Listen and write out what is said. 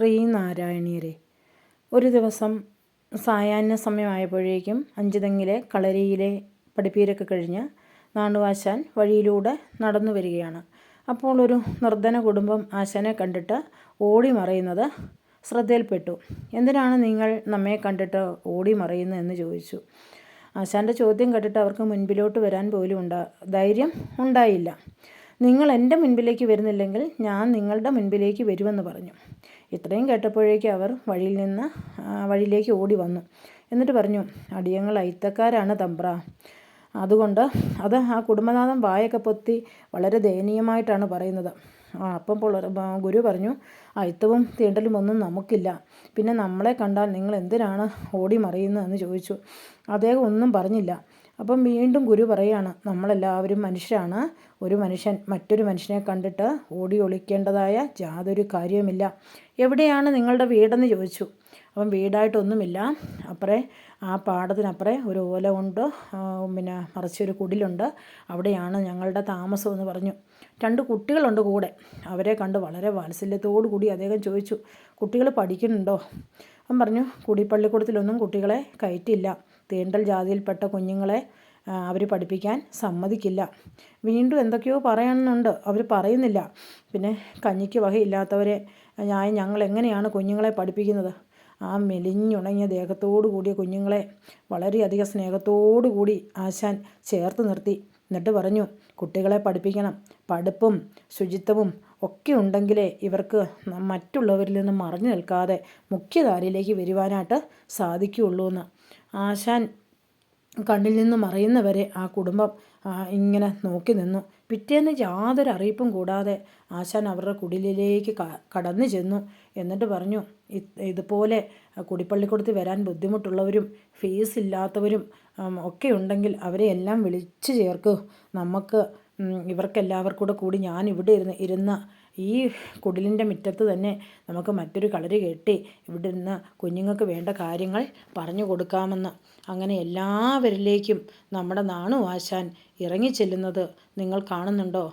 ശ്രീനാരായണീയരെ. ഒരു ദിവസം സായാഹ്ന സമയമായപ്പോഴേക്കും അഞ്ചുതെങ്ങിലെ കളരിയിലെ പഠിപ്പീരൊക്കെ കഴിഞ്ഞ് നാണുവാശാൻ വഴിയിലൂടെ നടന്നു വരികയാണ്. അപ്പോൾ ഒരു നിർധന കുടുംബം ആശാനെ കണ്ടിട്ട് ഓടി മറയുന്നത് ശ്രദ്ധയിൽപ്പെട്ടു. എന്തിനാണ് നിങ്ങൾ നമ്മെ കണ്ടിട്ട് ഓടി മറയുന്നത് എന്ന് ചോദിച്ചു. ആശാൻ്റെ ചോദ്യം കേട്ടിട്ട് അവർക്ക് മുൻപിലോട്ട് വരാൻ പോലും ധൈര്യം ഉണ്ടായില്ല. നിങ്ങൾ എൻ്റെ മുൻപിലേക്ക് വരുന്നില്ലെങ്കിൽ ഞാൻ നിങ്ങളുടെ മുൻപിലേക്ക് വരുമെന്ന് പറഞ്ഞു. ഇത്രയും കേട്ടപ്പോഴേക്ക് അവർ വഴിയിലേക്ക് ഓടി വന്നു. എന്നിട്ട് പറഞ്ഞു, അടിയങ്ങൾ അയിത്തക്കാരാണ് തമ്പ്ര. അതുകൊണ്ട് ആ കുടുംബനാഥൻ വായൊക്കെ പൊത്തി വളരെ ദയനീയമായിട്ടാണ് പറയുന്നത്. അപ്പം ഗുരു പറഞ്ഞു, അയിത്തവും തീണ്ടലും ഒന്നും നമുക്കില്ല. പിന്നെ നമ്മളെ കണ്ടാൽ നിങ്ങൾ എന്തിനാണ് ഓടി മറിയുന്നതെന്ന് ചോദിച്ചു. അദ്ദേഹം ഒന്നും പറഞ്ഞില്ല. അപ്പം വീണ്ടും ഗുരു പറയുകയാണ്, നമ്മളെല്ലാവരും മനുഷ്യരാണ്. ഒരു മനുഷ്യൻ മറ്റൊരു മനുഷ്യനെ കണ്ടിട്ട് ഓടി ഒളിക്കേണ്ടതായ യാതൊരു കാര്യവുമില്ല. എവിടെയാണ് നിങ്ങളുടെ വീടെന്ന് ചോദിച്ചു. അപ്പം വീടായിട്ടൊന്നുമില്ല. ആ പാടത്തിനപ്പുറേ ഒരു ഓല കൊണ്ട് മറിച്ചൊരു കുടിലുണ്ട്. അവിടെയാണ് ഞങ്ങളുടെ താമസം എന്ന് പറഞ്ഞു. 2 കുട്ടികളുണ്ട് കൂടെ. അവരെ കണ്ട് വളരെ വാത്സല്യത്തോടു കൂടി അദ്ദേഹം ചോദിച്ചു, കുട്ടികൾ പഠിക്കുന്നുണ്ടോ? അവൻ പറഞ്ഞു, കുടിപ്പള്ളിക്കൂടത്തിലൊന്നും കുട്ടികളെ കയറ്റില്ല. തീണ്ടൽ ജാതിയിൽപ്പെട്ട കുഞ്ഞുങ്ങളെ അവർ പഠിപ്പിക്കാൻ സമ്മതിക്കില്ല. വീണ്ടും എന്തൊക്കെയോ പറയാനുണ്ട്, അവർ പറയുന്നില്ല. പിന്നെ കഞ്ഞിക്ക് വകയില്ലാത്തവരെ ഞങ്ങൾ എങ്ങനെയാണ് കുഞ്ഞുങ്ങളെ പഠിപ്പിക്കുന്നത്? ആ മെലിഞ്ഞുണങ്ങിയ ദേഹത്തോടു കൂടിയ കുഞ്ഞുങ്ങളെ വളരെയധികം സ്നേഹത്തോടു കൂടി ആശാൻ ചേർത്ത് നിർത്തി. എന്നിട്ട് പറഞ്ഞു, കുട്ടികളെ പഠിപ്പിക്കണം. പഠിപ്പും ശുചിത്വവും ഒക്കെ ഉണ്ടെങ്കിലേ ഇവർക്ക് മറ്റുള്ളവരിൽ നിന്ന് മറഞ്ഞു നിൽക്കാതെ മുഖ്യധാരയിലേക്ക് വരുവാനായിട്ട് സാധിക്കുകയുള്ളൂ എന്ന്. ആശാൻ കണ്ണിൽ നിന്ന് മറയുന്നവരെ ആ കുടുംബം ഇങ്ങനെ നോക്കി നിന്നു. പിറ്റേന്ന് യാതൊരു അറിയിപ്പും കൂടാതെ ആശാൻ അവരുടെ കുടിലിലേക്ക് കടന്നു ചെന്നു. എന്നിട്ട് പറഞ്ഞു, ഇതുപോലെ കുടിപ്പള്ളിക്കൂടത്തിൽ വരാൻ ബുദ്ധിമുട്ടുള്ളവരും ഫീസ് ഇല്ലാത്തവരും ഒക്കെ ഉണ്ടെങ്കിൽ അവരെ എല്ലാം വിളിച്ചു ചേർക്ക്. ഇവർക്കെല്ലാവർക്കും കൂടി ഞാൻ ഇവിടെ ഇരുന്ന ഈ കുടിലിൻ്റെ മുറ്റത്ത് തന്നെ നമുക്ക് മറ്റൊരു കളരി കെട്ടി ഇവിടെ ഇരുന്ന് കുഞ്ഞുങ്ങൾക്ക് വേണ്ട കാര്യങ്ങൾ പറഞ്ഞു കൊടുക്കാമെന്ന്. അങ്ങനെ എല്ലാവരിലേക്കും നമ്മുടെ നാണു ആശാൻ ഇറങ്ങിച്ചെല്ലുന്നത് നിങ്ങൾ കാണുന്നുണ്ടോ?